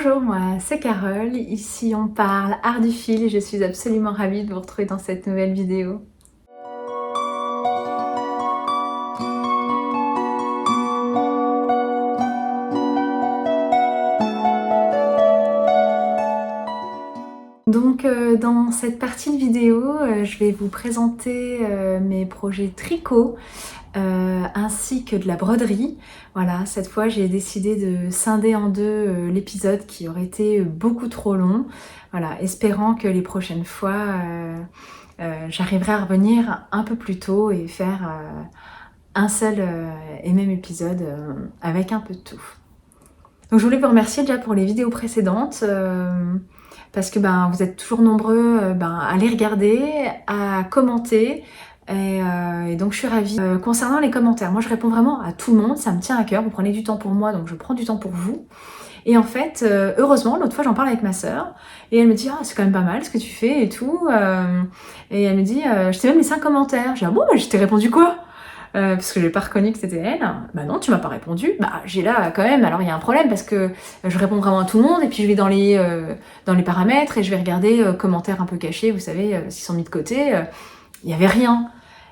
Bonjour, moi c'est Carole, ici on parle art du fil et je suis absolument ravie de vous retrouver dans cette nouvelle vidéo. Donc dans cette partie de vidéo, je vais vous présenter mes projets tricot ainsi que de la broderie. Voilà, cette fois j'ai décidé de scinder en deux l'épisode qui aurait été beaucoup trop long. Voilà, espérant que les prochaines fois j'arriverai à revenir un peu plus tôt et faire un seul et même épisode avec un peu de tout. Donc je voulais vous remercier déjà pour les vidéos précédentes parce que vous êtes toujours nombreux à les regarder, à commenter et donc je suis ravie. Concernant les commentaires, moi je réponds vraiment à tout le monde, ça me tient à cœur, vous prenez du temps pour moi donc je prends du temps pour vous. Et en fait, heureusement, l'autre fois j'en parle avec ma sœur et elle me dit « Ah, c'est quand même pas mal ce que tu fais et tout et elle me dit « Je t'ai même laissé un commentaire ». Je dis « Ah bon, je t'ai répondu quoi ?» parce que j'ai pas reconnu que c'était elle. Bah non, tu m'as pas répondu. Bah j'ai là quand même, alors il y a un problème parce que je réponds vraiment à tout le monde et puis je vais dans les paramètres et je vais regarder commentaires un peu cachés, vous savez, s'ils sont mis de côté, il y avait rien.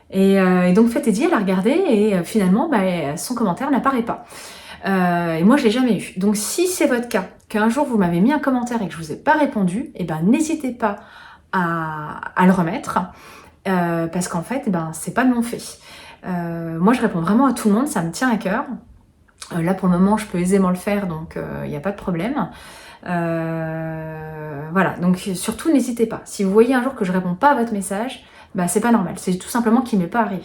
Et donc fait et dit, elle a regardé et finalement son commentaire n'apparaît pas. Et moi je l'ai jamais eu. Donc si c'est votre cas, qu'un jour vous m'avez mis un commentaire et que je vous ai pas répondu, et n'hésitez pas à le remettre parce qu'en fait c'est pas de mon fait. Moi je réponds vraiment à tout le monde, ça me tient à cœur. Là pour le moment je peux aisément le faire donc il n'y a pas de problème. Voilà, donc surtout n'hésitez pas. Si vous voyez un jour que je réponds pas à votre message, c'est pas normal, c'est tout simplement qu'il m'est pas arrivé.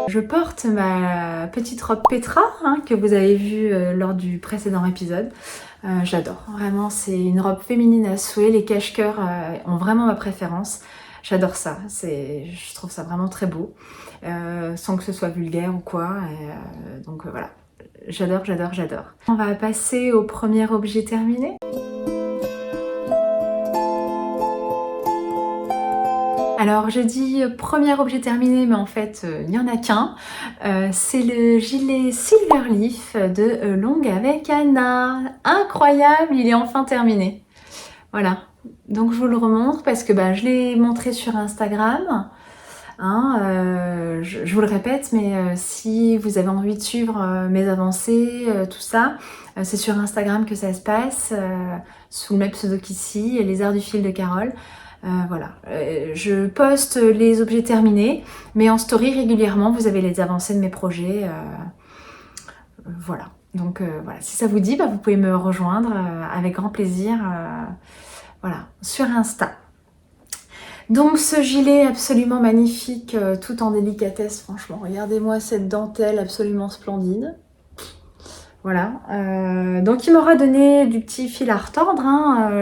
Je porte ma petite robe Petra que vous avez vue lors du précédent épisode. J'adore, vraiment c'est une robe féminine à souhait, les cache-cœurs ont vraiment ma préférence. J'adore ça, je trouve ça vraiment très beau, sans que ce soit vulgaire ou quoi, donc voilà, j'adore, j'adore, j'adore. On va passer au premier objet terminé. Alors je dis premier objet terminé, mais en fait il n'y en a qu'un. C'est le gilet Silverleaf de Long avec Anna. Incroyable, il est enfin terminé. Voilà, donc je vous le remontre parce que je l'ai montré sur Instagram. Je vous le répète, mais si vous avez envie de suivre mes avancées, tout ça, c'est sur Instagram que ça se passe, sous le même pseudo qu'ici, les arts du fil de Carole. Voilà, je poste les objets terminés, mais en story régulièrement, vous avez les avancées de mes projets. Voilà, donc voilà, si ça vous dit, vous pouvez me rejoindre avec grand plaisir voilà, sur Insta. Donc ce gilet absolument magnifique, tout en délicatesse, franchement, regardez-moi cette dentelle absolument splendide. Voilà, donc il m'aura donné du petit fil à retordre,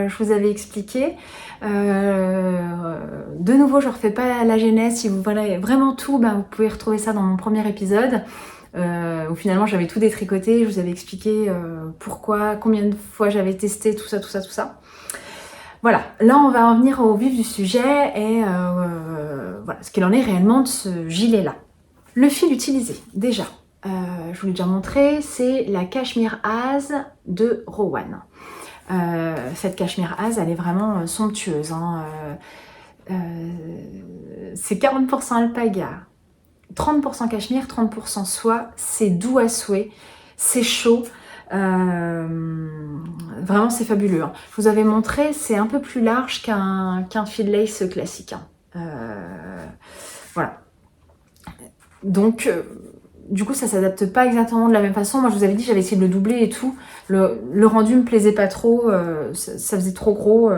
je vous avais expliqué. De nouveau, je refais pas la genèse, si vous voulez vraiment tout, vous pouvez retrouver ça dans mon premier épisode, où finalement j'avais tout détricoté, je vous avais expliqué pourquoi, combien de fois j'avais testé, tout ça, tout ça, tout ça. Voilà, là on va en venir au vif du sujet et voilà ce qu'il en est réellement de ce gilet-là. Le fil utilisé, déjà, je vous l'ai déjà montré, c'est la Cashmere Az de Rowan. Cette Cashmere Az, elle est vraiment somptueuse. C'est 40% alpaga, 30% cachemire, 30% soie. C'est doux à souhait, c'est chaud. Vraiment c'est fabuleux. Je vous avais montré, c'est un peu plus large qu'un fil lace classique. Voilà. Donc du coup ça s'adapte pas exactement de la même façon. Moi je vous avais dit, j'avais essayé de le doubler et tout. Le rendu me plaisait pas trop, ça faisait trop gros,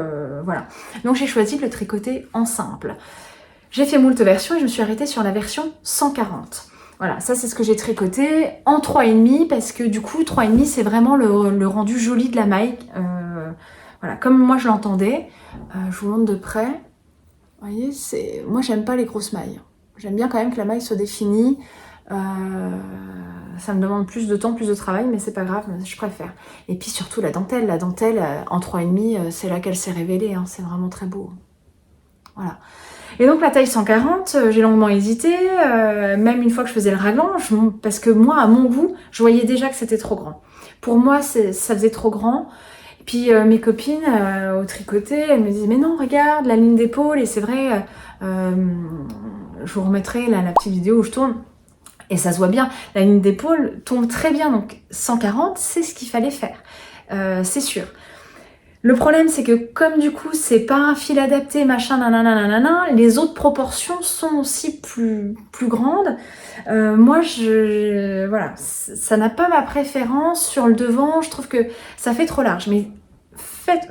voilà. Donc j'ai choisi de le tricoter en simple. J'ai fait moult versions et je me suis arrêtée sur la version 140. Voilà, ça c'est ce que j'ai tricoté en 3,5 parce que du coup 3,5 c'est vraiment le rendu joli de la maille. Voilà, comme moi je l'entendais. Je vous montre de près. Vous voyez, moi j'aime pas les grosses mailles. J'aime bien quand même que la maille soit définie. Ça me demande plus de temps, plus de travail, mais c'est pas grave, je préfère. Et puis surtout la dentelle en 3,5 c'est là qu'elle s'est révélée, c'est vraiment très beau. Voilà. Et donc la taille 140, j'ai longuement hésité, même une fois que je faisais le raglan, parce que moi, à mon goût, je voyais déjà que c'était trop grand. Pour moi, ça faisait trop grand. Et puis mes copines au tricoté, elles me disaient mais non, regarde la ligne d'épaule, et c'est vrai, je vous remettrai là, la petite vidéo où je tourne. Et ça se voit bien, la ligne d'épaule tombe très bien, donc 140, c'est ce qu'il fallait faire, c'est sûr. Le problème, c'est que comme du coup, c'est pas un fil adapté, machin, nanana, les autres proportions sont aussi plus grandes. Moi, voilà, ça n'a pas ma préférence sur le devant, je trouve que ça fait trop large. Mais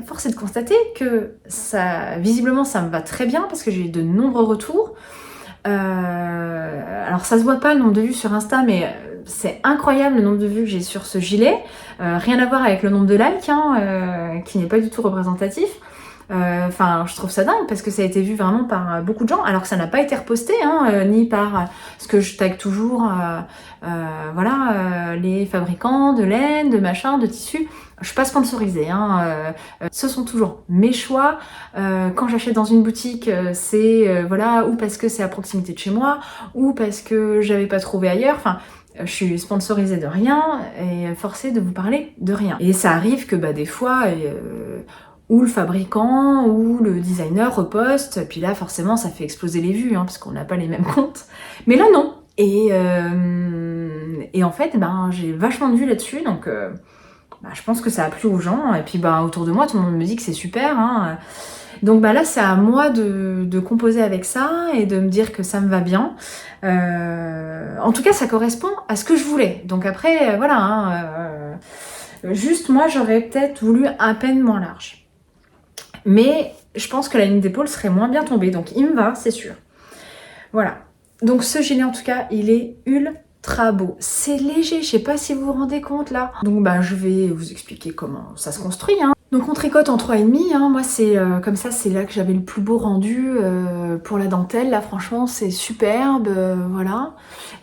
force est de constater que ça, visiblement, ça me va très bien parce que j'ai eu de nombreux retours. Alors ça se voit pas le nombre de vues sur Insta, mais c'est incroyable le nombre de vues que j'ai sur ce gilet. Rien à voir avec le nombre de likes, hein, qui n'est pas du tout représentatif. Enfin, je trouve ça dingue parce que ça a été vu vraiment par beaucoup de gens, alors que ça n'a pas été reposté, hein, ni par ce que je tag toujours, voilà, les fabricants de laine, de machin, de tissus. Je suis pas sponsorisée, hein, ce sont toujours mes choix. Quand j'achète dans une boutique, c'est voilà, ou parce que c'est à proximité de chez moi, ou parce que j'avais pas trouvé ailleurs. Enfin, je suis sponsorisée de rien et forcée de vous parler de rien. Et ça arrive que des fois, ou le fabricant ou le designer reposte, puis là forcément ça fait exploser les vues, hein, parce qu'on n'a pas les mêmes comptes. Mais là non. Et en fait, j'ai vachement de vues là-dessus, donc je pense que ça a plu aux gens. Et puis autour de moi, tout le monde me dit que c'est super, hein. Donc là, c'est à moi de composer avec ça et de me dire que ça me va bien. En tout cas, ça correspond à ce que je voulais. Donc après, voilà, hein, juste moi, j'aurais peut-être voulu à peine moins large. Mais je pense que la ligne d'épaule serait moins bien tombée. Donc il me va, c'est sûr. Voilà. Donc ce gilet, en tout cas, il est ultra beau. C'est léger, je sais pas si vous vous rendez compte là. Donc je vais vous expliquer comment ça se construit, hein. Donc on tricote en 3,5, hein. Moi c'est comme ça, c'est là que j'avais le plus beau rendu pour la dentelle. Là franchement c'est superbe, voilà.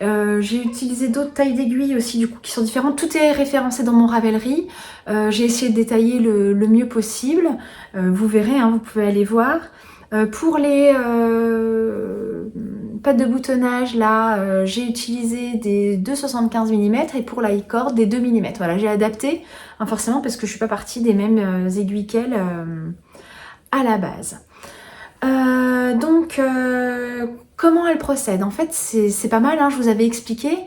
J'ai utilisé d'autres tailles d'aiguilles aussi du coup qui sont différentes. Tout est référencé dans mon Ravelry. J'ai essayé de détailler le mieux possible. Vous verrez, hein, vous pouvez aller voir. Pour les pattes de boutonnage, là, j'ai utilisé des 2,75 mm et pour la e-cord, des 2 mm. Voilà, j'ai adapté, hein, forcément, parce que je suis pas partie des mêmes aiguilles qu'elle à la base. Donc, comment elle procède? En fait, c'est pas mal, hein, je vous avais expliqué.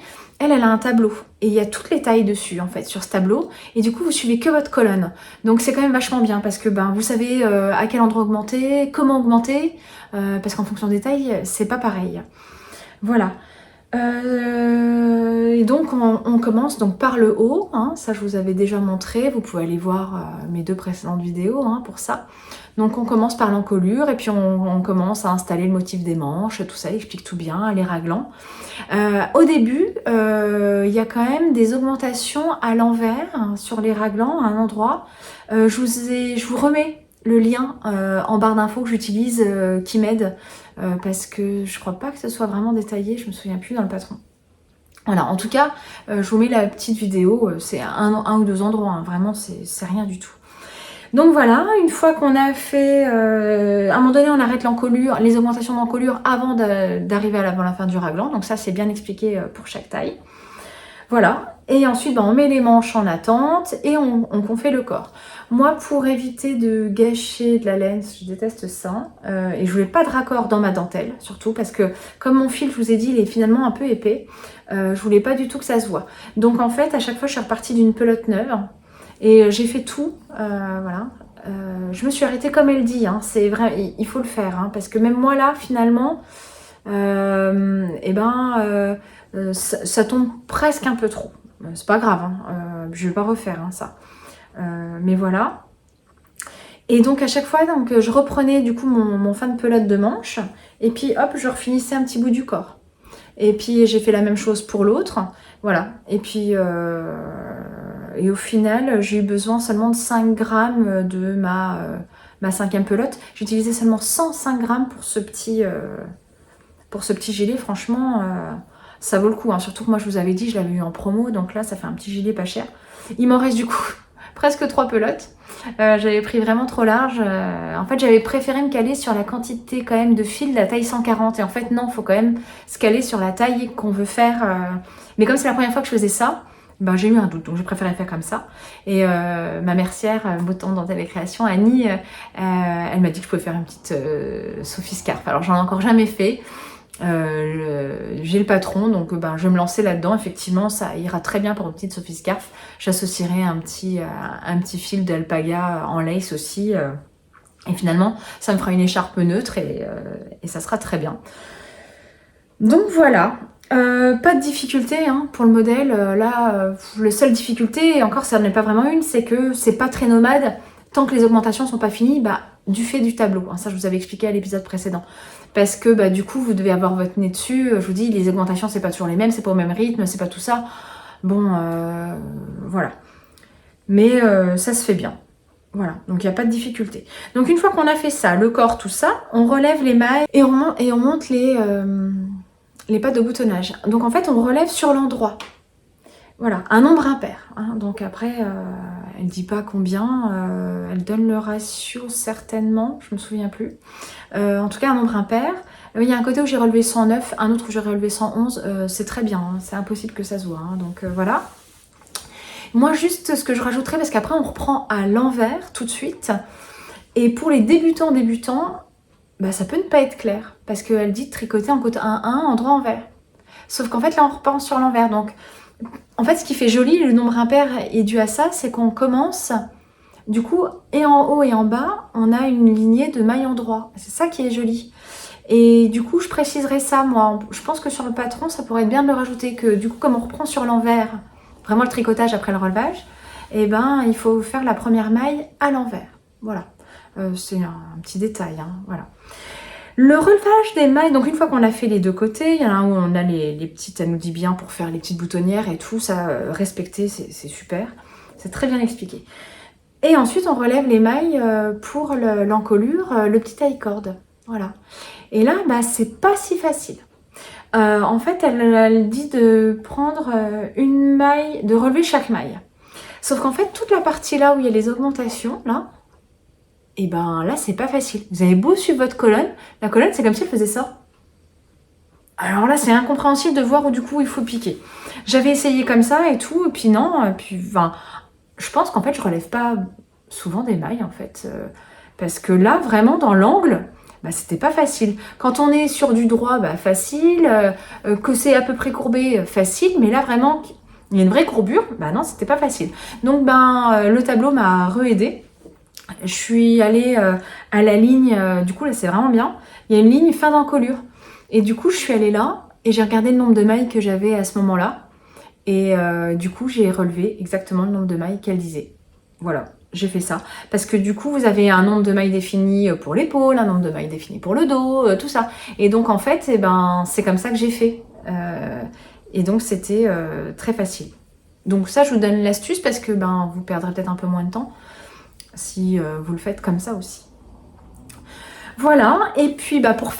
Elle a un tableau et il y a toutes les tailles dessus en fait sur ce tableau et du coup vous suivez que votre colonne. Donc c'est quand même vachement bien parce que vous savez à quel endroit augmenter, comment augmenter, parce qu'en fonction des tailles c'est pas pareil. Voilà. Et donc on commence donc par le haut, hein, ça je vous avais déjà montré, vous pouvez aller voir mes 2 précédentes vidéos, hein, pour ça. Donc on commence par l'encolure et puis on commence à installer le motif des manches, tout ça, il explique tout bien, les raglans. Au début, il y a quand même des augmentations à l'envers, hein, sur les raglans à un endroit. Je vous remets le lien en barre d'infos que j'utilise qui m'aide parce que je crois pas que ce soit vraiment détaillé, je me souviens plus dans le patron. Voilà, en tout cas, je vous mets la petite vidéo, c'est un ou 2 endroits, hein, vraiment c'est rien du tout. Donc voilà, une fois qu'on a fait, à un moment donné on arrête l'encolure, les augmentations d'encolure avant d'arriver avant la fin du raglan, donc ça c'est bien expliqué pour chaque taille. Voilà, et ensuite on met les manches en attente et on confait le corps. Moi pour éviter de gâcher de la laine, je déteste ça, et je voulais pas de raccord dans ma dentelle, surtout parce que comme mon fil je vous ai dit il est finalement un peu épais, je voulais pas du tout que ça se voit. Donc en fait à chaque fois je suis repartie d'une pelote neuve. Et j'ai fait tout, voilà. Je me suis arrêtée comme elle dit, hein, c'est vrai, il faut le faire, hein, parce que même moi là, finalement, ça tombe presque un peu trop. C'est pas grave, hein, je vais pas refaire, hein, ça. Mais voilà. Et donc à chaque fois, donc, je reprenais du coup mon fin de pelote de manche, et puis hop, je refinissais un petit bout du corps. Et puis j'ai fait la même chose pour l'autre, voilà. Et puis... et au final, j'ai eu besoin seulement de 5 grammes de ma 5e pelote. J'ai utilisé seulement 105 grammes pour ce petit gilet. Franchement, ça vaut le coup, hein. Surtout que moi, je vous avais dit, je l'avais eu en promo. Donc là, ça fait un petit gilet pas cher. Il m'en reste du coup presque 3 pelotes. J'avais pris vraiment trop large. En fait, j'avais préféré me caler sur la quantité quand même de fil de la taille 140. Et en fait, non, il faut quand même se caler sur la taille qu'on veut faire. Mais comme c'est la première fois que je faisais ça, ben, j'ai eu un doute, donc j'ai préféré faire comme ça. Et ma mercière, Mouton Dentelle et Création, Annie, elle m'a dit que je pouvais faire une petite Sophie Scarf. Alors j'en ai encore jamais fait. J'ai le patron, donc ben, je vais me lancer là-dedans. Effectivement, ça ira très bien pour une petite Sophie Scarf. J'associerai un petit fil d'alpaga en lace aussi. Et finalement, ça me fera une écharpe neutre et ça sera très bien. Donc voilà. Pas de difficulté hein, pour le modèle. Là, la seule difficulté, et encore ça n'en est pas vraiment une, c'est que c'est pas très nomade. Tant que les augmentations sont pas finies, bah, du fait du tableau. Hein, ça, je vous avais expliqué à l'épisode précédent. Parce que bah, du coup, vous devez avoir votre nez dessus. Je vous dis, les augmentations, c'est pas toujours les mêmes, c'est pas au même rythme, c'est pas tout ça. Bon, voilà. Mais ça se fait bien. Voilà, donc il n'y a pas de difficulté. Donc une fois qu'on a fait ça, le corps, tout ça, on relève les mailles et on monte les pattes de boutonnage. Donc en fait, on relève sur l'endroit. Voilà, un nombre impair. Hein. Donc après, elle dit pas combien, elle donne le ratio certainement, je me souviens plus. En tout cas, un nombre impair. Il y a un côté où j'ai relevé 109, un autre où j'ai relevé 111. C'est très bien, hein. C'est impossible que ça se voit. Hein. Donc voilà. Moi, juste ce que je rajouterais, parce qu'après, on reprend à l'envers tout de suite. Et pour les débutants, bah, ça peut ne pas être clair. Parce qu'elle dit tricoter en côté 1-1, endroit envers. Sauf qu'en fait, là, on reprend sur l'envers. Donc, en fait, ce qui fait joli, le nombre impair est dû à ça, c'est qu'on commence, du coup, et en haut et en bas, on a une lignée de mailles endroit. C'est ça qui est joli. Et du coup, je préciserai ça, moi. Je pense que sur le patron, ça pourrait être bien de le rajouter, que du coup, comme on reprend sur l'envers, vraiment le tricotage après le relevage, et ben, il faut faire la première maille à l'envers. Voilà. C'est un petit détail, hein, voilà. Le relevage des mailles, donc une fois qu'on a fait les deux côtés, il y en a un où on a les petites, elle nous dit bien pour faire les petites boutonnières et tout, ça, respecter, c'est super. C'est très bien expliqué. Et ensuite, on relève les mailles pour l'encolure, le petit taille-cord. Voilà. Et là, bah, c'est pas si facile. En fait, elle dit de prendre une maille, de relever chaque maille. Sauf qu'en fait, toute la partie là où il y a les augmentations, là, et ben là, c'est pas facile. Vous avez beau suivre votre colonne, la colonne, c'est comme si elle faisait ça. Alors là, c'est incompréhensible de voir où du coup il faut piquer. J'avais essayé comme ça et tout, et puis non, et puis enfin, je pense qu'en fait, je relève pas souvent des mailles en fait, parce que là, vraiment dans l'angle, bah, c'était pas facile. Quand on est sur du droit, bah, facile, que c'est à peu près courbé, facile, mais là vraiment, il y a une vraie courbure, bah non, c'était pas facile. Donc ben, le tableau m'a re-aidé. Je suis allée à la ligne, du coup là c'est vraiment bien, il y a une ligne fin d'encolure. Et du coup je suis allée là et j'ai regardé le nombre de mailles que j'avais à ce moment-là. Et du coup j'ai relevé exactement le nombre de mailles qu'elle disait. Voilà, j'ai fait ça. Parce que du coup vous avez un nombre de mailles défini pour l'épaule, un nombre de mailles défini pour le dos, tout ça. Et donc en fait, eh ben, c'est comme ça que j'ai fait. Et donc c'était très facile. Donc ça je vous donne l'astuce parce que ben, vous perdrez peut-être un peu moins de temps si vous le faites comme ça aussi. Voilà, et puis bah, pour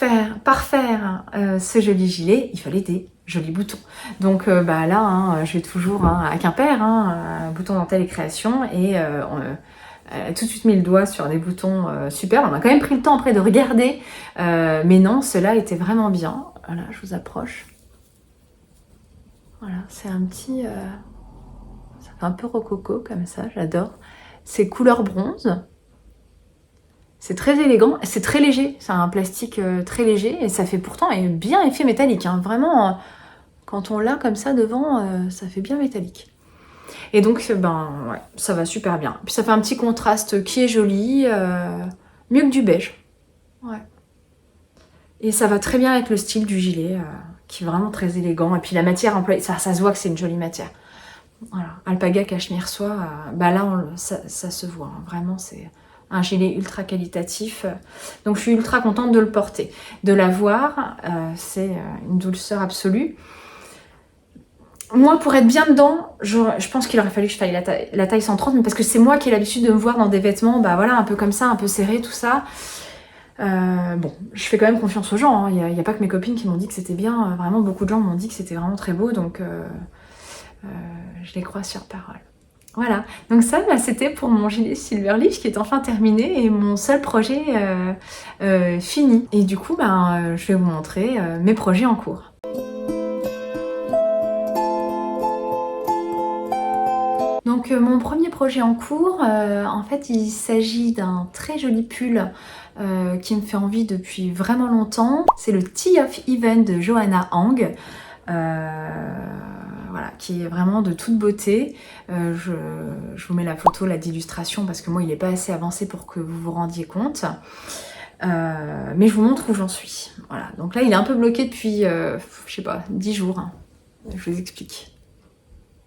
parfaire ce joli gilet, il fallait des jolis boutons. Donc bah, là, hein, je vais toujours à Quimper, Mouton Dentelle et Création, et elle a tout de suite mis le doigt sur des boutons super. On a quand même pris le temps après de regarder, mais non, ceux-là étaient vraiment bien. Voilà, je vous approche. Voilà, c'est un petit... ça fait un peu rococo comme ça, j'adore. C'est couleur bronze. C'est très élégant, c'est très léger, c'est un plastique très léger et ça fait pourtant bien effet métallique. Hein. Vraiment, quand on l'a comme ça devant, ça fait bien métallique. Et donc, ben, ouais, ça va super bien. Puis ça fait un petit contraste qui est joli, mieux que du beige. Ouais. Et ça va très bien avec le style du gilet, qui est vraiment très élégant. Et puis la matière employée, ça se voit que c'est une jolie matière. Voilà, alpaga, cachemire, soie, bah là, ça se voit. Hein. Vraiment, c'est un gilet ultra qualitatif. Donc, je suis ultra contente de le porter. De l'avoir, c'est une douceur absolue. Moi, pour être bien dedans, je pense qu'il aurait fallu que je fasse la taille 130, mais parce que c'est moi qui ai l'habitude de me voir dans des vêtements, bah voilà, un peu comme ça, un peu serrés, tout ça. Bon, je fais quand même confiance aux gens. Hein. Il n'y a pas que mes copines qui m'ont dit que c'était bien. Vraiment, beaucoup de gens m'ont dit que c'était vraiment très beau, donc je les crois sur parole. Voilà, donc ça, c'était pour mon gilet Silverleaf qui est enfin terminé et mon seul projet fini. Et du coup, je vais vous montrer mes projets en cours. Donc mon premier projet en cours, en fait, il s'agit d'un très joli pull qui me fait envie depuis vraiment longtemps. C'est le Tea of Even de Johanna Hang. Voilà, qui est vraiment de toute beauté. Je vous mets la photo là d'illustration parce que moi il n'est pas assez avancé pour que vous vous rendiez compte. Mais je vous montre où j'en suis. Voilà, donc là il est un peu bloqué depuis, je sais pas, 10 jours. Hein. Je vous explique.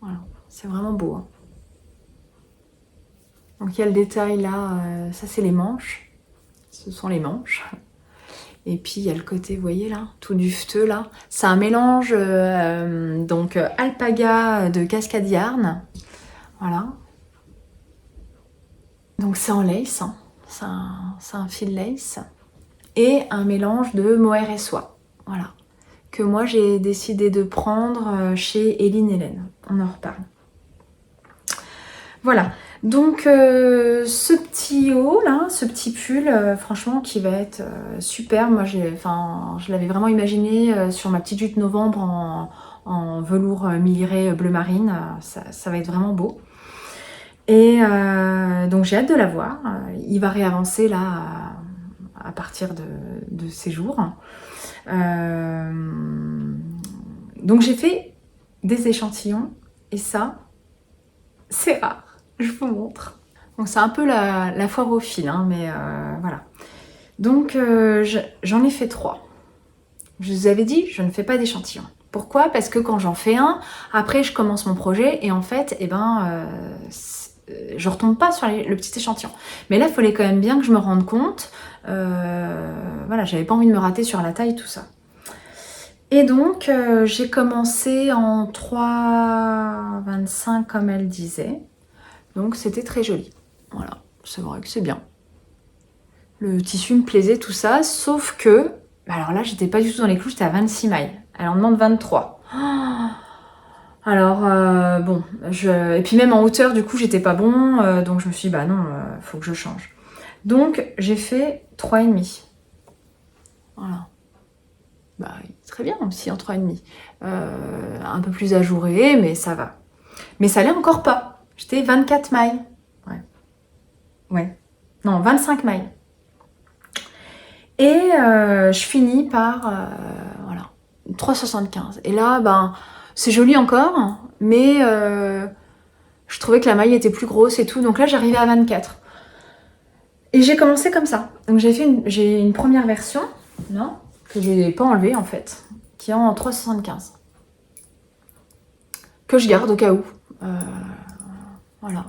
Voilà, c'est vraiment beau. Hein. Donc il y a le détail là, ça c'est les manches. Ce sont les manches. Et puis il y a le côté, vous voyez là, tout dufteux là. C'est un mélange donc alpaga de Cascade Yarn. Voilà. Donc c'est en lace, hein. C'est un fil lace. Et un mélange de mohair et soie. Voilà. Que moi j'ai décidé de prendre chez Eline Hélène. On en reparle. Voilà. Donc ce petit haut là, ce petit pull, franchement qui va être super. Moi je l'avais vraiment imaginé sur ma petite jupe novembre en velours milliré bleu marine. Ça va être vraiment beau. Et donc j'ai hâte de la voir. Il va réavancer là à partir de ces jours. Donc j'ai fait des échantillons et ça, c'est rare. Je vous montre. Donc c'est un peu la foire au fil, hein, mais voilà. Donc j'en ai fait 3. Je vous avais dit, je ne fais pas d'échantillons. Pourquoi? Parce que quand j'en fais un, après je commence mon projet et en fait, je retombe pas sur le petit échantillon. Mais là, il fallait quand même bien que je me rende compte. Voilà, j'avais pas envie de me rater sur la taille, tout ça. Et donc, j'ai commencé en 3,25 comme elle disait. Donc c'était très joli. Voilà, c'est vrai que c'est bien. Le tissu me plaisait, tout ça, sauf que... Alors là, j'étais pas du tout dans les clous, j'étais à 26 mailles. Elle en demande 23. Alors, bon, et puis même en hauteur, du coup, j'étais pas bon, donc je me suis dit, bah non, faut que je change. Donc, j'ai fait 3,5. Voilà. Bah, très bien aussi en 3,5. Un peu plus ajouré, mais ça va. Mais ça l'est encore pas. J'étais 24 mailles. Ouais. Non, 25 mailles. Et je finis par voilà, 3,75. Et là, c'est joli encore, mais je trouvais que la maille était plus grosse et tout. Donc là, j'arrivais à 24. Et j'ai commencé comme ça. Donc j'ai une première version, non, que je n'ai pas enlevée en fait, qui est en 3,75. Que je garde au cas où. Voilà.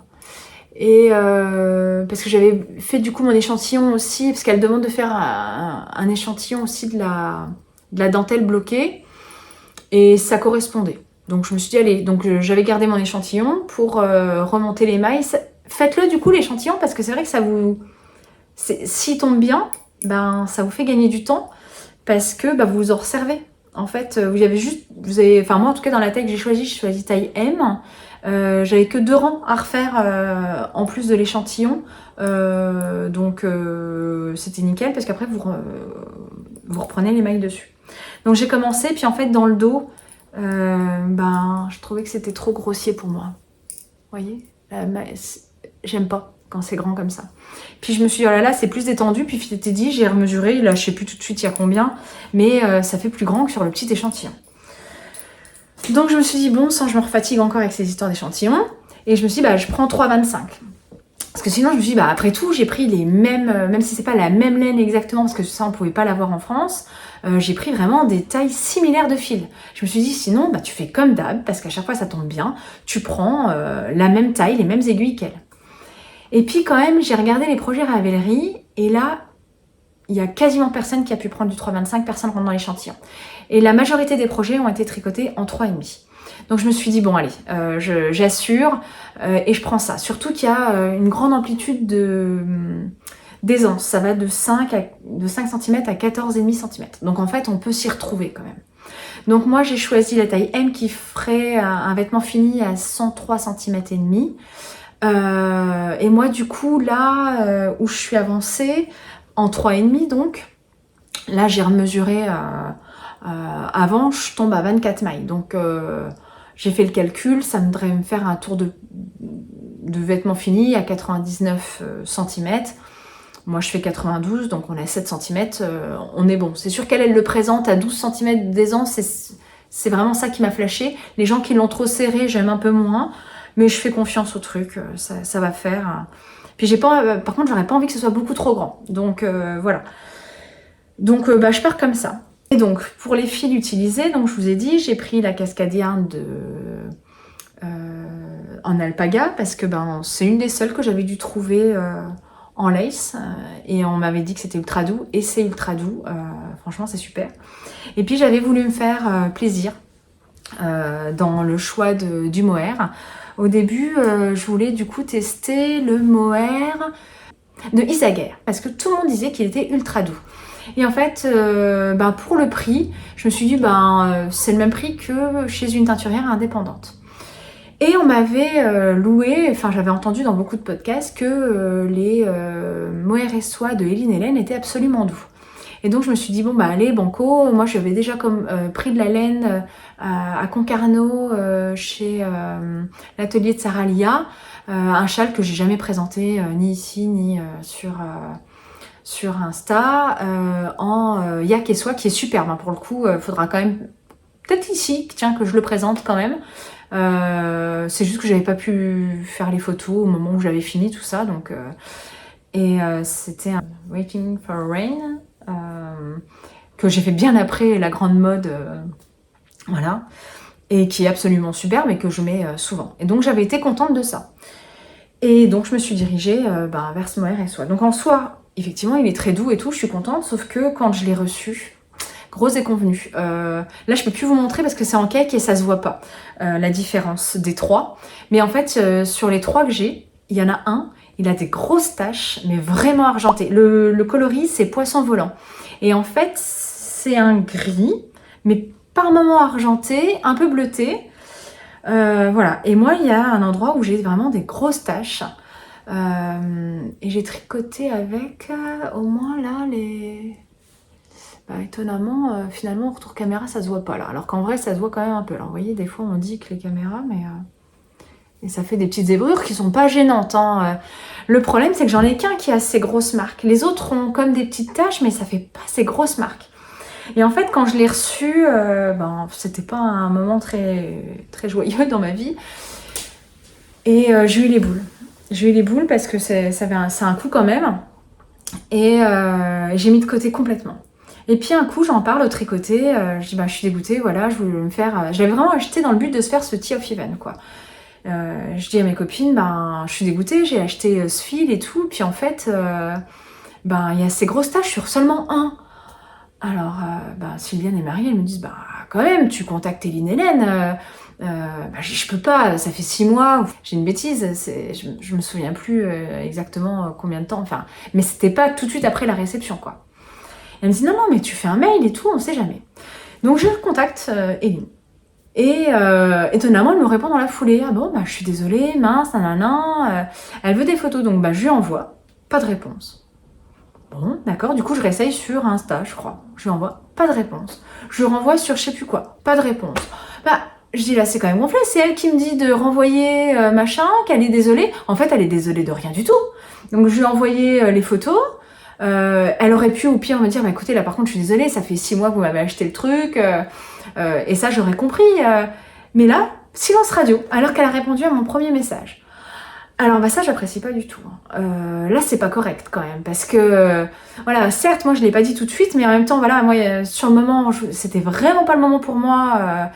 Et parce que j'avais fait du coup mon échantillon aussi, parce qu'elle demande de faire un échantillon aussi de la dentelle bloquée, et ça correspondait. Donc je me suis dit allez, donc j'avais gardé mon échantillon pour remonter les mailles. Faites-le du coup l'échantillon, parce que c'est vrai que s'il tombe bien, ça vous fait gagner du temps, parce que vous vous en resservez. En fait, enfin moi en tout cas dans la taille que j'ai choisi taille M. J'avais que 2 rangs à refaire en plus de l'échantillon, donc c'était nickel parce qu'après vous reprenez les mailles dessus. Donc j'ai commencé, puis en fait dans le dos, je trouvais que c'était trop grossier pour moi. Vous voyez, j'aime pas quand c'est grand comme ça. Puis je me suis dit, oh là là, c'est plus détendu, puis c'était dit, j'ai remesuré, là je sais plus tout de suite il y a combien, mais ça fait plus grand que sur le petit échantillon. Donc je me suis dit, bon, sans je me refatigue encore avec ces histoires d'échantillons, et je me suis dit, je prends 3,25. Parce que sinon, je me suis dit, après tout, j'ai pris les mêmes, même si c'est pas la même laine exactement, parce que ça, on pouvait pas l'avoir en France, j'ai pris vraiment des tailles similaires de fil. Je me suis dit, sinon, tu fais comme d'hab, parce qu'à chaque fois, ça tombe bien, tu prends la même taille, les mêmes aiguilles qu'elle. Et puis quand même, j'ai regardé les projets Ravelry, et là, il y a quasiment personne qui a pu prendre du 3,25, personne rentre dans l'échantillon. Et la majorité des projets ont été tricotés en 3,5. Donc je me suis dit, bon allez, j'assure et je prends ça. Surtout qu'il y a une grande amplitude d'aisance. Ça va de 5 cm à 14,5 cm. Donc en fait, on peut s'y retrouver quand même. Donc moi j'ai choisi la taille M qui ferait un vêtement fini à 103 cm et demi. Et moi du coup là où je suis avancée en 3,5 donc, là j'ai remesuré avant, je tombe à 24 mailles. Donc j'ai fait le calcul, ça me devrait me faire un tour de vêtements finis à 99 cm. Moi je fais 92, donc on a 7 cm, on est bon. C'est sûr qu'elle le présente à 12 cm d'aisance, c'est vraiment ça qui m'a flashé. Les gens qui l'ont trop serré, j'aime un peu moins, mais je fais confiance au truc, ça va faire. Puis j'ai pas, par contre j'aurais pas envie que ce soit beaucoup trop grand, donc voilà. Donc je pars comme ça. Et donc pour les fils utilisés, donc je vous ai dit, j'ai pris la Cascadian en alpaga parce que c'est une des seules que j'avais dû trouver en lace et on m'avait dit que c'était ultra doux et c'est ultra doux, franchement c'est super. Et puis j'avais voulu me faire plaisir dans le choix du mohair. Au début je voulais du coup tester le mohair de Isager parce que tout le monde disait qu'il était ultra doux. Et en fait, pour le prix, je me suis dit, c'est le même prix que chez une teinturière indépendante. Et on m'avait loué, enfin j'avais entendu dans beaucoup de podcasts que les mohair et soie de Hélène Hélène étaient absolument doux. Et donc je me suis dit, allez, banco, moi j'avais déjà pris de la laine à Concarneau chez l'atelier de Sarah Lia, un châle que j'ai jamais présenté ni ici ni sur Insta, en yak et soie qui est superbe. Pour le coup, faudra quand même, peut-être ici, tiens, que je le présente quand même. C'est juste que j'avais pas pu faire les photos au moment où j'avais fini tout ça. Donc, c'était un Waiting for Rain que j'ai fait bien après la grande mode. Voilà. Et qui est absolument superbe et que je mets souvent. Et donc j'avais été contente de ça. Et donc je me suis dirigée vers ce mohair et soie. Donc en soie, effectivement, il est très doux et tout, je suis contente, sauf que quand je l'ai reçu, gros déconvenu. Là, je peux plus vous montrer parce que c'est en cake et ça se voit pas, la différence des trois. Mais en fait, sur les trois que j'ai, il y en a un, il a des grosses taches, mais vraiment argentées. Le coloris, c'est poisson volant. Et en fait, c'est un gris, mais par moments argenté, un peu bleuté. Voilà. Et moi, il y a un endroit où j'ai vraiment des grosses taches. Et j'ai tricoté avec au moins là les... étonnamment, finalement, au retour caméra, ça se voit pas là. Alors qu'en vrai, ça se voit quand même un peu. Alors, vous voyez, des fois, on dit que les caméras, mais... Et ça fait des petites zébrures qui sont pas gênantes. Hein. Le problème, c'est que j'en ai qu'un qui a ces grosses marques. Les autres ont comme des petites taches, mais ça fait pas ces grosses marques. Et en fait, quand je l'ai reçu, c'était pas un moment très, très joyeux dans ma vie. Et j'ai eu les boules. J'ai eu les boules parce que c'est un coup quand même. Et j'ai mis de côté complètement. Et puis un coup, j'en parle au tricoté. Je dis, je suis dégoûtée, voilà, je voulais me faire... je l'avais vraiment acheté dans le but de se faire ce Tea of Even, quoi. Je dis à mes copines, je suis dégoûtée, j'ai acheté ce fil et tout. Puis en fait, il y a ces grosses taches sur seulement un. Alors, Sylviane et Marie, elles me disent, quand même, tu contactes Hélène Hélène. Je peux pas, ça fait 6 mois. J'ai une bêtise, je me souviens plus exactement combien de temps. Enfin, mais c'était pas tout de suite après la réception, quoi. Elle me dit, non, mais tu fais un mail et tout, on sait jamais. Donc, je contacte Hélène. Et étonnamment, elle me répond dans la foulée. Ah bon, je suis désolée, mince, nanana. Elle veut des photos, donc je lui envoie. Pas de réponse. Bon, d'accord, du coup je réessaye sur Insta, je crois. Je lui envoie, pas de réponse. Je lui renvoie sur je sais plus quoi, pas de réponse. Je dis là, c'est quand même gonflé, c'est elle qui me dit de renvoyer machin, qu'elle est désolée. En fait, elle est désolée de rien du tout. Donc je lui ai envoyé les photos. Elle aurait pu au pire me dire, écoutez, là par contre je suis désolée, ça fait 6 mois que vous m'avez acheté le truc. Et ça, j'aurais compris. Mais là, silence radio, alors qu'elle a répondu à mon premier message. Alors ça j'apprécie pas du tout. Là c'est pas correct quand même parce que voilà, certes moi je l'ai pas dit tout de suite, mais en même temps voilà, moi sur le moment c'était vraiment pas le moment pour moi.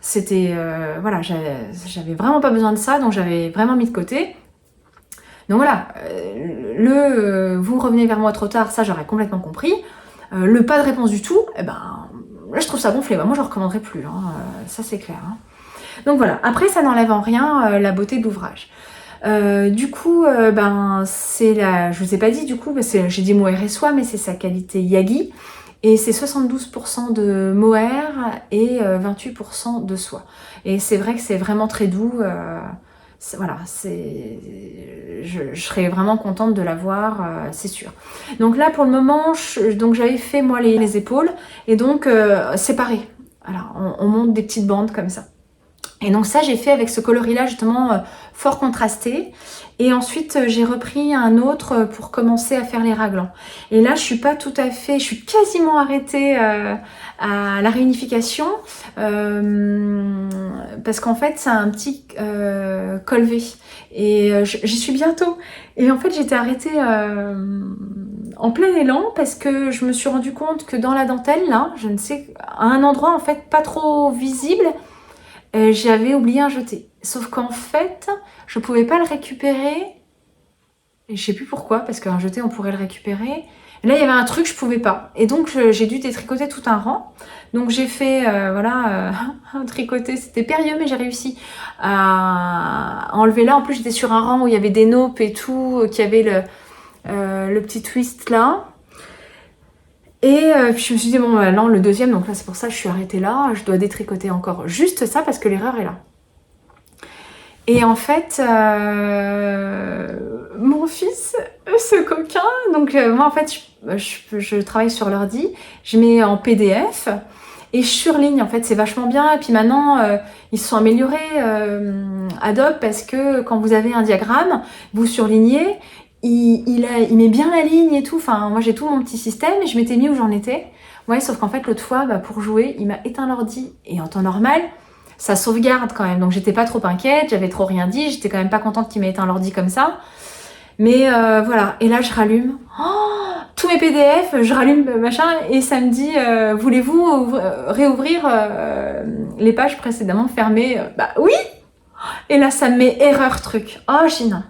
C'était voilà, j'avais vraiment pas besoin de ça, donc j'avais vraiment mis de côté. Donc voilà, vous revenez vers moi trop tard, ça j'aurais complètement compris. Le pas de réponse du tout, là je trouve ça gonflé. Moi je recommanderais plus, ça c'est clair. Hein. Donc voilà, après ça n'enlève en rien la beauté de l'ouvrage. Du coup, c'est la... Je vous ai pas dit, du coup, j'ai dit mohair et soie, mais c'est sa qualité Yagi. Et c'est 72% de mohair et 28% de soie. Et c'est vrai que c'est vraiment très doux. Voilà, je serais vraiment contente de l'avoir, c'est sûr. Donc là, pour le moment, donc j'avais fait moi les épaules et donc séparé. Voilà, on monte des petites bandes comme ça. Et donc ça, j'ai fait avec ce coloris-là justement fort contrasté. Et ensuite, j'ai repris un autre pour commencer à faire les raglans. Et là, je suis pas tout à fait, je suis quasiment arrêtée à la réunification parce qu'en fait, c'est un petit col V. Et j'y suis bientôt. Et en fait, j'étais arrêtée en plein élan parce que je me suis rendu compte que dans la dentelle, là, je ne sais, à un endroit en fait pas trop visible, j'avais oublié un jeté. Sauf qu'en fait, je pouvais pas le récupérer. Et je sais plus pourquoi, parce qu'un jeté, on pourrait le récupérer. Et là, il y avait un truc, je pouvais pas. Et donc, j'ai dû détricoter tout un rang. Donc, j'ai fait, voilà, un tricoté. C'était périlleux, mais j'ai réussi à enlever là. En plus, j'étais sur un rang où il y avait des naupes et tout, qui avait le petit twist là. Et puis je me suis dit, bon, non, le deuxième, donc là, c'est pour ça que je suis arrêtée là. Je dois détricoter encore juste ça parce que l'erreur est là. Et en fait, mon fils, ce coquin, donc moi, en fait, je travaille sur l'ordi, je mets en PDF et je surligne. En fait, c'est vachement bien. Et puis maintenant, ils se sont améliorés, Adobe, parce que quand vous avez un diagramme, vous surlignez. Il met bien la ligne et tout. Enfin, moi j'ai tout mon petit système et je m'étais mis où j'en étais. Ouais, sauf qu'en fait l'autre fois, pour jouer, il m'a éteint l'ordi et en temps normal, ça sauvegarde quand même. Donc j'étais pas trop inquiète, j'avais trop rien dit, j'étais quand même pas contente qu'il m'ait éteint l'ordi comme ça. Mais voilà. Et là je rallume tous mes PDF, je rallume machin et ça me dit voulez-vous réouvrir les pages précédemment fermées? Bah oui. Et là ça me met erreur truc. Oh Gina.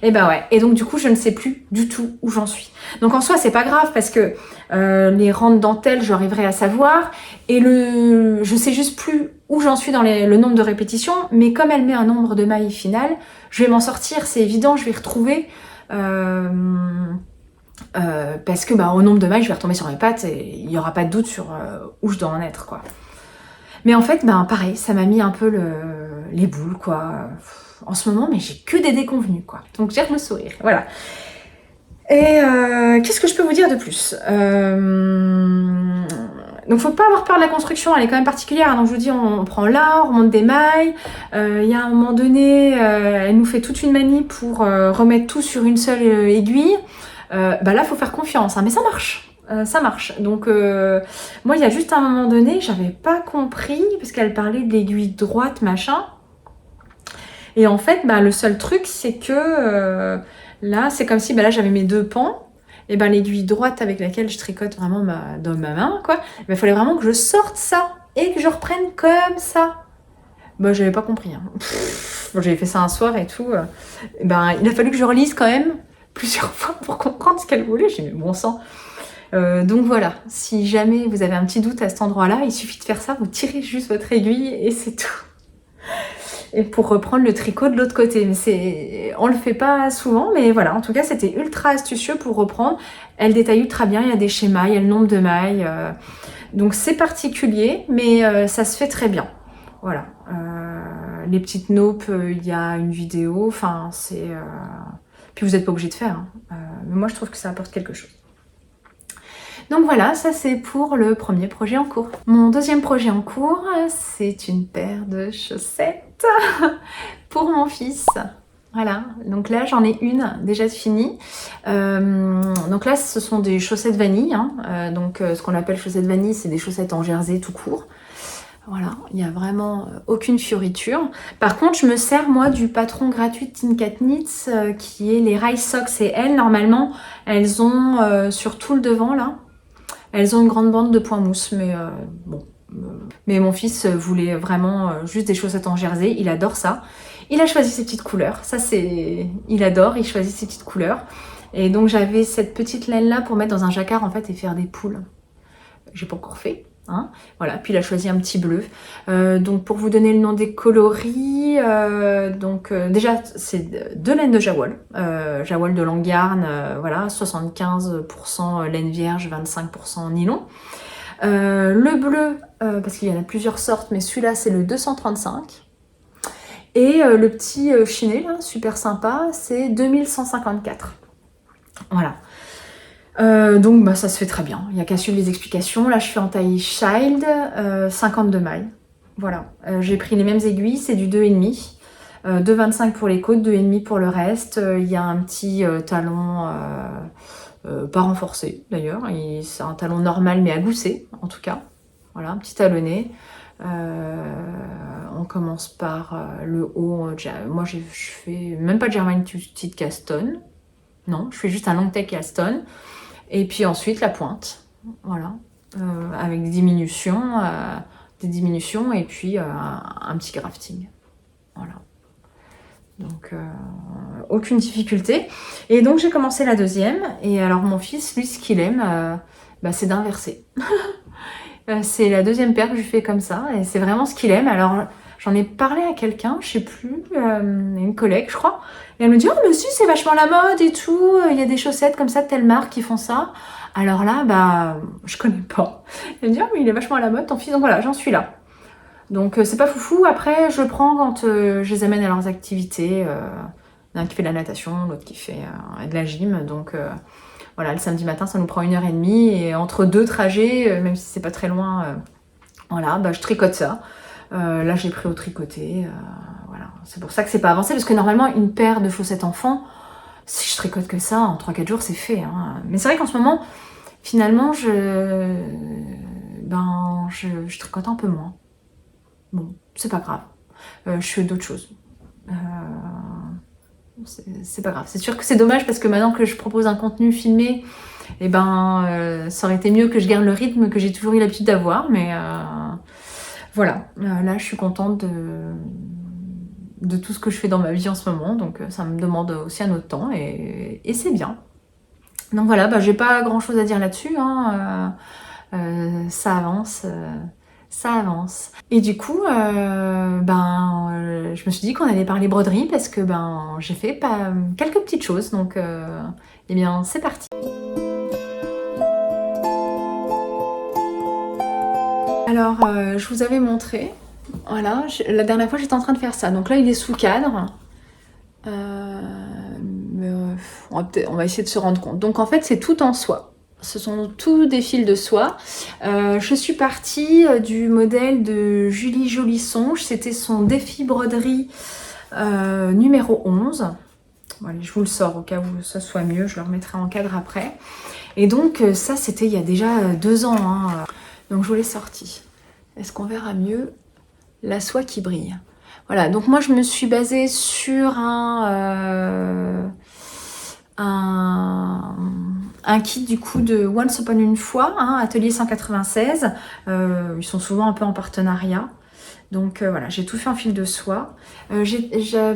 Et ben ouais, et donc du coup je ne sais plus du tout où j'en suis. Donc en soi c'est pas grave parce que les rangs de dentelle j'arriverai à savoir et je sais juste plus où j'en suis dans le nombre de répétitions, mais comme elle met un nombre de mailles final, je vais m'en sortir, c'est évident, je vais retrouver parce que au nombre de mailles je vais retomber sur mes pattes et il n'y aura pas de doute sur où je dois en être quoi. Mais en fait pareil, ça m'a mis un peu les boules quoi. En ce moment, mais j'ai que des déconvenus, quoi. Donc, j'ai le sourire, voilà. Et qu'est-ce que je peux vous dire de plus Donc, faut pas avoir peur de la construction, elle est quand même particulière. Donc, je vous dis, on prend là, on monte des mailles. Il y a un moment donné, elle nous fait toute une manie pour remettre tout sur une seule aiguille. Là, faut faire confiance, hein, mais ça marche. Ça marche. Donc, moi, il y a juste un moment donné, j'avais pas compris, parce qu'elle parlait de l'aiguille droite, machin. Et en fait, le seul truc, c'est que là, c'est comme si là, j'avais mes deux pans. Et l'aiguille droite avec laquelle je tricote vraiment dans ma main, quoi. Il fallait vraiment que je sorte ça et que je reprenne comme ça. J'avais pas compris. Hein. J'avais fait ça un soir et tout. Il a fallu que je relise quand même plusieurs fois pour comprendre ce qu'elle voulait. J'ai mis bon sang. Donc voilà, si jamais vous avez un petit doute à cet endroit-là, il suffit de faire ça, vous tirez juste votre aiguille et c'est tout. Et pour reprendre le tricot de l'autre côté. Mais on le fait pas souvent, mais voilà, en tout cas c'était ultra astucieux pour reprendre. Elle détaille ultra bien, il y a des schémas, il y a le nombre de mailles. Donc c'est particulier, mais ça se fait très bien. Voilà. Les petites naupes, il y a une vidéo, enfin c'est... Puis vous n'êtes pas obligé de faire. Hein. Mais moi je trouve que ça apporte quelque chose. Donc voilà, ça c'est pour le premier projet en cours. Mon deuxième projet en cours, c'est une paire de chaussettes pour mon fils. Voilà, donc là j'en ai une déjà finie. Donc là ce sont des chaussettes vanille. Hein. Donc ce qu'on appelle chaussettes vanille, c'est des chaussettes en jersey tout court. Voilà, il n'y a vraiment aucune fioriture. Par contre, je me sers moi du patron gratuit de Tinkat Knits qui est les Rise Socks. Et elles, normalement, elles ont sur tout le devant là. Elles ont une grande bande de points mousse, mais bon. Mais mon fils voulait vraiment juste des chaussettes en jersey, il adore ça. Il a choisi ses petites couleurs, ça c'est... Il adore, il choisit ses petites couleurs. Et donc j'avais cette petite laine là pour mettre dans un jacquard en fait et faire des poules. J'ai pas encore fait, Hein, voilà, puis il a choisi un petit bleu. Donc pour vous donner le nom des coloris, déjà c'est de laine de Jawol, Jawol de Langarn, voilà, 75% laine vierge, 25% nylon. Le bleu, parce qu'il y en a plusieurs sortes, mais celui-là c'est le 235. Et le petit chiné, là, super sympa, c'est 2154. Voilà. Donc bah, ça se fait très bien, il n'y a qu'à suivre les explications. Là je fais en taille child, 52 mailles. Voilà, j'ai pris les mêmes aiguilles, c'est du 2,5. 2,25 pour les côtes, 2,5 pour le reste. Il y a un petit talon pas renforcé d'ailleurs, c'est un talon normal mais à gousset en tout cas. Voilà, un petit talonnet. On commence par le haut. Moi je fais même pas de German Twisted Caston. Non, je fais juste un long tail Caston. Et puis ensuite la pointe, voilà, avec des diminutions et puis un petit grafting, voilà. Donc aucune difficulté. Et donc j'ai commencé la deuxième. Et alors mon fils, lui, ce qu'il aime, c'est d'inverser. C'est la deuxième paire que je fais comme ça, et c'est vraiment ce qu'il aime. Alors j'en ai parlé à quelqu'un, je sais plus, une collègue, je crois. Et elle me dit, oh mais si, c'est vachement la mode et tout, il y a des chaussettes comme ça de telle marque qui font ça. Alors là, je connais pas. Elle me dit, oh mais il est vachement à la mode ton fils, donc voilà, j'en suis là. Donc c'est pas foufou, après je le prends quand je les amène à leurs activités. L'un qui fait de la natation, l'autre qui fait de la gym, donc voilà, le samedi matin ça nous prend 1h30, et entre deux trajets, même si c'est pas très loin, voilà, je tricote ça. Là j'ai pris au tricoté, voilà. C'est pour ça que c'est pas avancé, parce que normalement une paire de chaussettes enfants, si je tricote que ça, en 3-4 jours c'est fait. Hein. Mais c'est vrai qu'en ce moment, finalement, je tricote un peu moins. Bon, c'est pas grave. Je fais d'autres choses. C'est pas grave. C'est sûr que c'est dommage, parce que maintenant que je propose un contenu filmé, ça aurait été mieux que je garde le rythme que j'ai toujours eu l'habitude d'avoir, mais voilà. Là, je suis contente de tout ce que je fais dans ma vie en ce moment, donc ça me demande aussi un autre temps, et c'est bien. Donc voilà, j'ai pas grand chose à dire là-dessus, hein. Ça avance. Ça avance. Et du coup, je me suis dit qu'on allait parler broderie, parce que j'ai fait quelques petites choses. Donc, eh bien, c'est parti. Alors, je vous avais montré. Voilà, la dernière fois, j'étais en train de faire ça. Donc là, il est sous cadre. On va essayer de se rendre compte. Donc en fait, c'est tout en soie. Ce sont tous des fils de soie. Je suis partie du modèle de Julie Jolisonge. C'était son défi broderie numéro 11. Bon, allez, je vous le sors au cas où ça soit mieux. Je le remettrai en cadre après. Et donc ça, c'était il y a déjà 2 ans. Hein. Donc je vous l'ai sorti. Est-ce qu'on verra mieux la soie qui brille? Voilà, donc moi je me suis basée sur un kit du coup de Once Upon une fois, hein, Atelier 196. Ils sont souvent un peu en partenariat. Donc voilà, j'ai tout fait en fil de soie.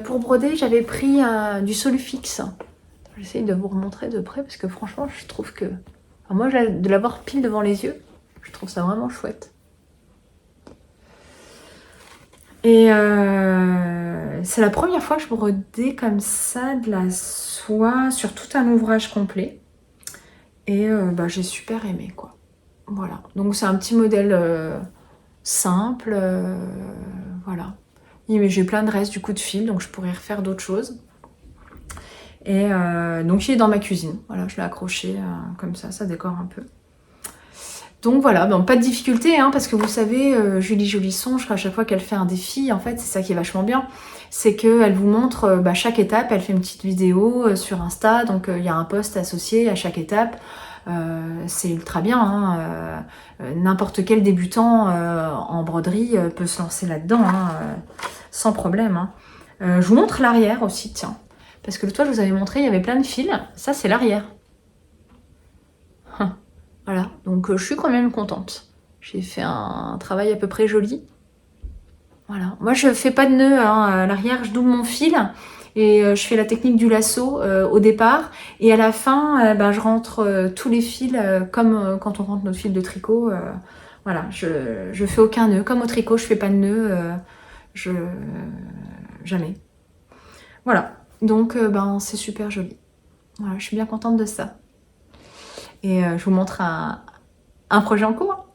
Pour broder, j'avais pris du Solufix. J'essaye de vous remontrer de près, parce que franchement, je trouve que... Enfin, moi, de l'avoir pile devant les yeux, je trouve ça vraiment chouette. Et c'est la première fois que je brodais comme ça de la soie sur tout un ouvrage complet. Et j'ai super aimé, quoi. Voilà. Donc c'est un petit modèle simple. Voilà. Mais j'ai plein de restes du coup de fil, donc je pourrais refaire d'autres choses. Et donc il est dans ma cuisine. Voilà, je l'ai accroché comme ça décore un peu. Donc voilà, pas de difficulté, hein, parce que vous savez, Julie Jolisonge, à chaque fois qu'elle fait un défi, en fait, c'est ça qui est vachement bien, c'est qu'elle vous montre chaque étape, elle fait une petite vidéo sur Insta, donc il y a un post associé à chaque étape. C'est ultra bien, hein, n'importe quel débutant en broderie peut se lancer là-dedans, hein, sans problème. Hein. Je vous montre l'arrière aussi, tiens, parce que le toit, je vous avais montré, il y avait plein de fils, ça c'est l'arrière. Voilà, donc je suis quand même contente. J'ai fait un travail à peu près joli. Voilà, moi je fais pas de nœud, hein. À l'arrière, je double mon fil et je fais la technique du lasso au départ. Et à la fin, je rentre tous les fils comme quand on rentre notre fil de tricot. Voilà, je fais aucun nœud. Comme au tricot, je fais pas de nœud. Jamais. Voilà, donc ben, c'est super joli. Voilà, je suis bien contente de ça. Et je vous montre un projet en cours.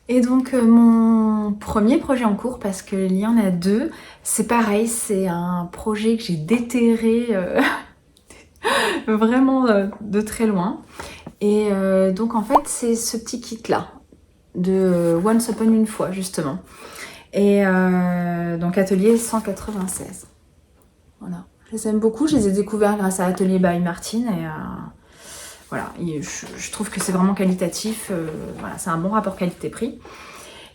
Et donc mon premier projet en cours, parce qu'il y en a deux, c'est pareil, c'est un projet que j'ai déterré vraiment de très loin. Et donc en fait c'est ce petit kit là, de Once Upon une fois justement. Et donc atelier 196. Voilà, je les aime beaucoup, je les ai découverts grâce à Atelier by Martine et voilà, je trouve que c'est vraiment qualitatif, voilà, c'est un bon rapport qualité-prix.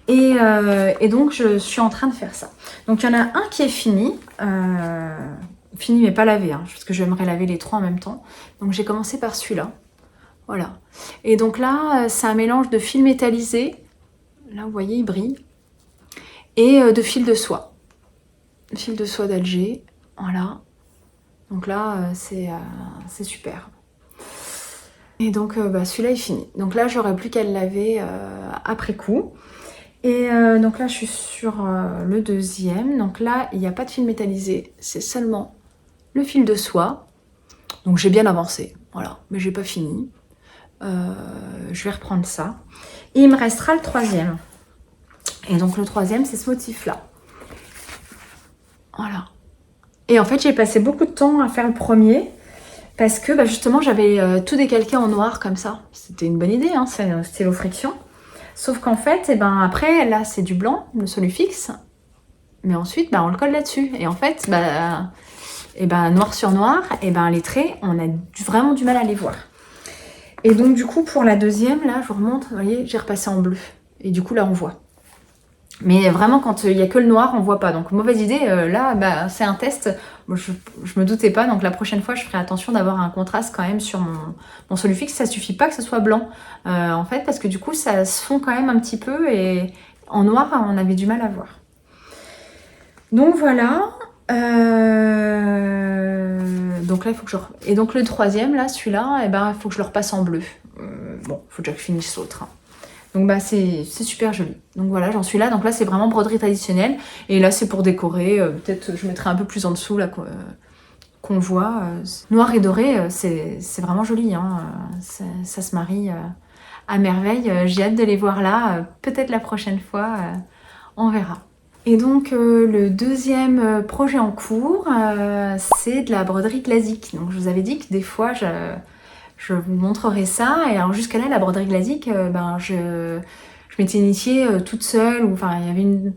Et donc je suis en train de faire ça. Donc il y en a un qui est fini, fini mais pas lavé, hein, parce que j'aimerais laver les trois en même temps. Donc j'ai commencé par celui-là, voilà. Et donc là, c'est un mélange de fil métallisé, là vous voyez il brille, et de fil de soie. Fil de soie d'Alger, voilà. Donc là, c'est super. Et donc bah, celui-là est fini. Donc là, j'aurais plus qu'à le laver après coup. Et donc là, je suis sur le deuxième. Donc là, il n'y a pas de fil métallisé, c'est seulement le fil de soie. Donc j'ai bien avancé, voilà, mais j'ai pas fini. Je vais reprendre ça. Et il me restera le troisième. Et donc le troisième, c'est ce motif-là. Voilà. Et en fait, j'ai passé beaucoup de temps à faire le premier. Parce que bah, justement, j'avais tout décalqué en noir comme ça. C'était une bonne idée, hein, c'est un stylo friction. Sauf qu'en fait, et ben, après, là, c'est du blanc, le Solufix. Mais ensuite, bah, on le colle là-dessus. Et en fait, bah, et ben, noir sur noir, et ben, les traits, on a vraiment du mal à les voir. Et donc, du coup, pour la deuxième, là, je vous remontre, vous voyez, j'ai repassé en bleu. Et du coup, là, on voit. Mais vraiment, quand il n'y a que le noir, on ne voit pas. Donc, mauvaise idée. Là, bah, c'est un test. Je me doutais pas. Donc, la prochaine fois, je ferai attention d'avoir un contraste quand même sur mon Solufix. Ça suffit pas que ce soit blanc. En fait, parce que du coup, ça se fond quand même un petit peu. Et en noir, on avait du mal à voir. Donc, voilà. Donc là, il faut que je... Et donc, le troisième, là, celui-là, eh ben, il faut que je le repasse en bleu. Bon, il faut déjà que je finisse l'autre. Hein. Donc bah c'est super joli. Donc voilà, j'en suis là. Donc là, c'est vraiment broderie traditionnelle. Et là, c'est pour décorer. Peut-être je mettrai un peu plus en dessous, là, qu'on voit. Noir et doré, c'est vraiment joli. Hein. Ça se marie à merveille. J'ai hâte de les voir là. Peut-être la prochaine fois, on verra. Et donc, le deuxième projet en cours, c'est de la broderie classique. Donc, je vous avais dit que des fois, je vous montrerai ça. Et alors jusqu'à là, la broderie glasique, ben, je m'étais initiée toute seule. Enfin, il y avait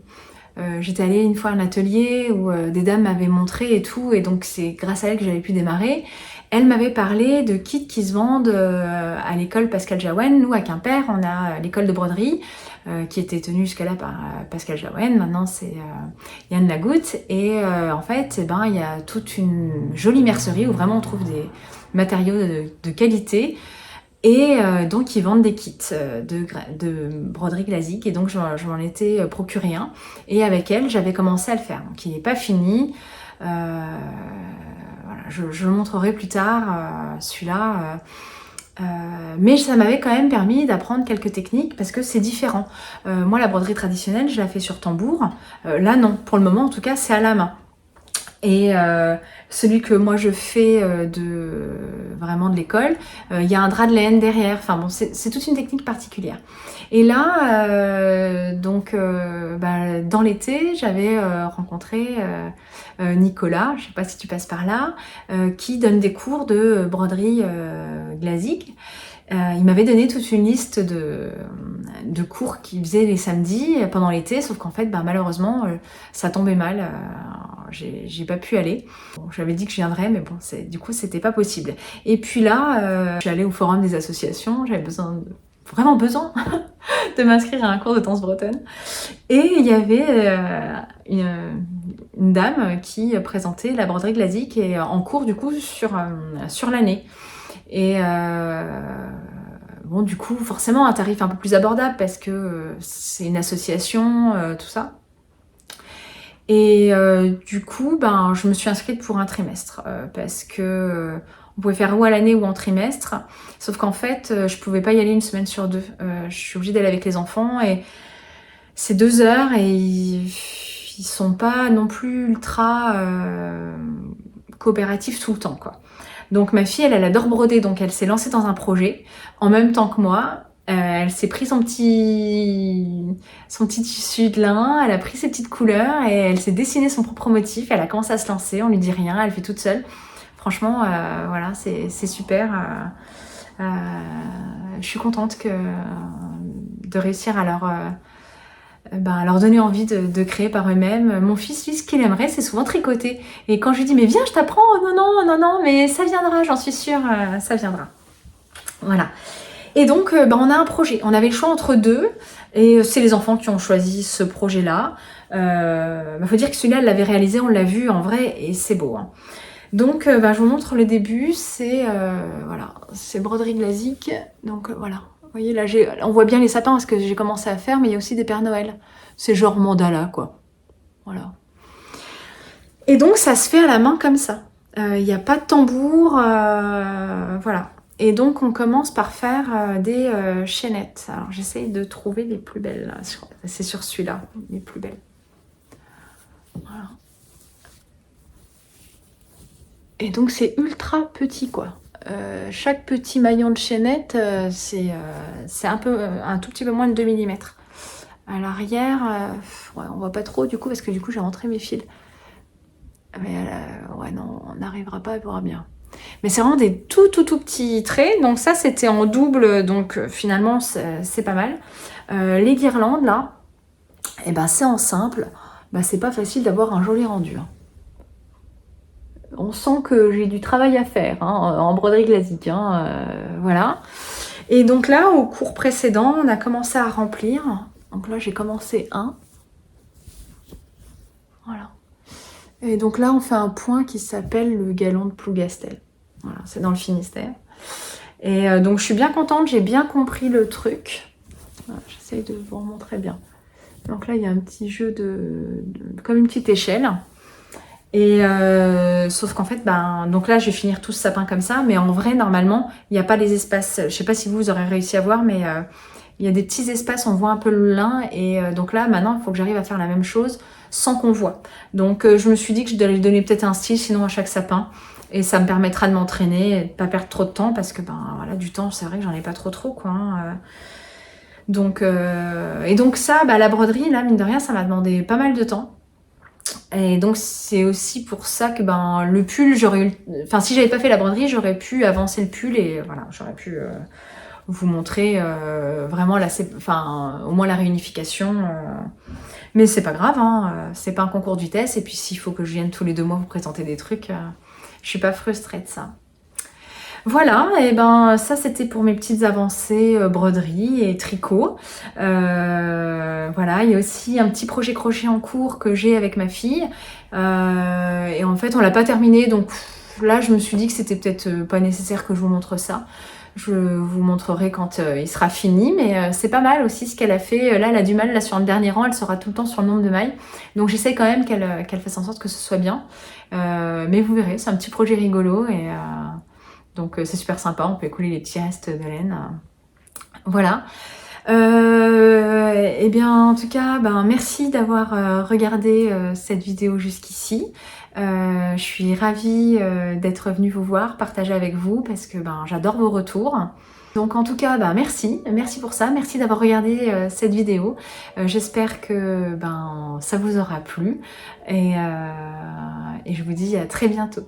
j'étais allée une fois à un atelier où des dames m'avaient montré et tout. Et donc, c'est grâce à elle que j'avais pu démarrer. Elle m'avait parlé de kits qui se vendent à l'école Pascal Jaouen. Nous, à Quimper, on a l'école de broderie qui était tenue jusqu'à là par Pascal Jaouen. Maintenant, c'est Yann Lagoutte. Et en fait, eh ben, il y a toute une jolie mercerie où vraiment on trouve des matériaux de qualité. Et donc, ils vendent des kits de broderie classique. Et donc, je m'en étais procuré un. Et avec elle, j'avais commencé à le faire. Donc, il n'est pas fini. Voilà, je le montrerai plus tard, celui-là. Mais ça m'avait quand même permis d'apprendre quelques techniques parce que c'est différent. Moi, la broderie traditionnelle, je la fais sur tambour. Là, non. Pour le moment, en tout cas, c'est à la main. Et celui que moi je fais vraiment de l'école, il y a un drap de laine derrière. Enfin bon, c'est toute une technique particulière. Et là, donc, bah, dans l'été, j'avais rencontré Nicolas, je sais pas si tu passes par là, qui donne des cours de broderie glasique. Il m'avait donné toute une liste de cours qu'il faisait les samedis pendant l'été, sauf qu'en fait, bah, malheureusement, ça tombait mal. J'ai pas pu aller. Bon, j'avais dit que je viendrais, mais bon, du coup, c'était pas possible. Et puis là, je suis allée au forum des associations, j'avais vraiment besoin de m'inscrire à un cours de danse bretonne. Et il y avait une dame qui présentait la broderie classique et en cours, du coup, sur l'année. Et bon, du coup, forcément, un tarif un peu plus abordable parce que c'est une association, tout ça. Et du coup, ben, je me suis inscrite pour un trimestre parce que Vous pouvez faire ou à l'année ou en trimestre. Sauf qu'en fait, je pouvais pas y aller une semaine sur deux. Je suis obligée d'aller avec les enfants et c'est 2 heures et ils sont pas non plus ultra coopératifs tout le temps, quoi. Donc ma fille, elle adore broder, donc elle s'est lancée dans un projet en même temps que moi. Elle s'est pris son petit tissu de lin, elle a pris ses petites couleurs et elle s'est dessiné son propre motif. Elle a commencé à se lancer, on lui dit rien, elle fait toute seule. Franchement, voilà, c'est super. Je suis contente de réussir à leur donner envie de créer par eux-mêmes. Mon fils, lui, ce qu'il aimerait, c'est souvent tricoter. Et quand je lui dis, mais viens, je t'apprends, oh, non, non, non, non, mais ça viendra, j'en suis sûre, ça viendra. Voilà. Et donc, on a un projet. On avait le choix entre deux, et c'est les enfants qui ont choisi ce projet-là. Faut dire que celui-là, elle l'avait réalisé, on l'a vu en vrai, et c'est beau. Hein. Donc, je vous montre le début. C'est voilà, c'est broderie glazik. Donc voilà. Vous voyez là, on voit bien les sapins parce que j'ai commencé à faire, mais il y a aussi des Pères Noël. C'est genre mandala, quoi. Voilà. Et donc, ça se fait à la main comme ça. Il n'y a pas de tambour, voilà. Et donc, on commence par faire des chaînettes. Alors, j'essaye de trouver les plus belles. C'est sur celui-là, les plus belles. Voilà. Et donc, c'est ultra petit, quoi. Chaque petit maillon de chaînette, c'est un tout petit peu moins de 2 mm. À l'arrière, ouais, on voit pas trop du coup, parce que du coup, j'ai rentré mes fils. Mais ouais, non, on n'arrivera pas à voir bien. Mais c'est vraiment des tout petits traits. Donc ça, c'était en double. Donc finalement, c'est pas mal. Les guirlandes, là, et ben, c'est en simple. C'est pas facile d'avoir un joli rendu. Hein. On sent que j'ai du travail à faire hein, en broderie glazik. Hein, voilà. Et donc là, au cours précédent, on a commencé à remplir. Donc là, j'ai commencé un. Voilà. Et donc là, on fait un point qui s'appelle le galon de Plougastel. Voilà, c'est dans le Finistère. Et donc, je suis bien contente, j'ai bien compris le truc. Voilà, j'essaye de vous remontrer bien. Donc là, il y a un petit jeu comme une petite échelle. Et sauf qu'en fait, donc là, je vais finir tout ce sapin comme ça. Mais en vrai, normalement, il n'y a pas les espaces. Je sais pas si vous aurez réussi à voir, mais il y a des petits espaces, on voit un peu le lin. Et donc là, maintenant, il faut que j'arrive à faire la même chose sans qu'on voit. Donc je me suis dit que je devais lui donner peut-être un style, sinon à chaque sapin. Et ça me permettra de m'entraîner et de pas perdre trop de temps parce que voilà, du temps, c'est vrai que j'en ai pas trop quoi. Hein. Donc ça, la broderie, là, mine de rien, ça m'a demandé pas mal de temps. Et donc c'est aussi pour ça que le pull, si j'avais pas fait la broderie, j'aurais pu avancer le pull et voilà, j'aurais pu vous montrer vraiment au moins la réunification. Mais c'est pas grave, hein, c'est pas un concours de vitesse. Et puis s'il faut que je vienne tous les 2 mois vous présenter des trucs, je suis pas frustrée de ça. Voilà, et ça c'était pour mes petites avancées broderie et tricot. Voilà, il y a aussi un petit projet crochet en cours que j'ai avec ma fille. Et en fait, on l'a pas terminé, donc là je me suis dit que c'était peut-être pas nécessaire que je vous montre ça. Je vous montrerai quand il sera fini, mais c'est pas mal aussi ce qu'elle a fait. Là, elle a du mal, là sur le dernier rang, elle sera tout le temps sur le nombre de mailles. Donc j'essaie quand même qu'elle fasse en sorte que ce soit bien. Mais vous verrez, c'est un petit projet rigolo et donc c'est super sympa, on peut écouler les petits restes de laine. Voilà. Et bien en tout cas, merci d'avoir regardé cette vidéo jusqu'ici. Je suis ravie d'être venue vous voir, partager avec vous parce que j'adore vos retours. Donc en tout cas, merci pour ça, merci d'avoir regardé cette vidéo. J'espère que ça vous aura plu et je vous dis à très bientôt.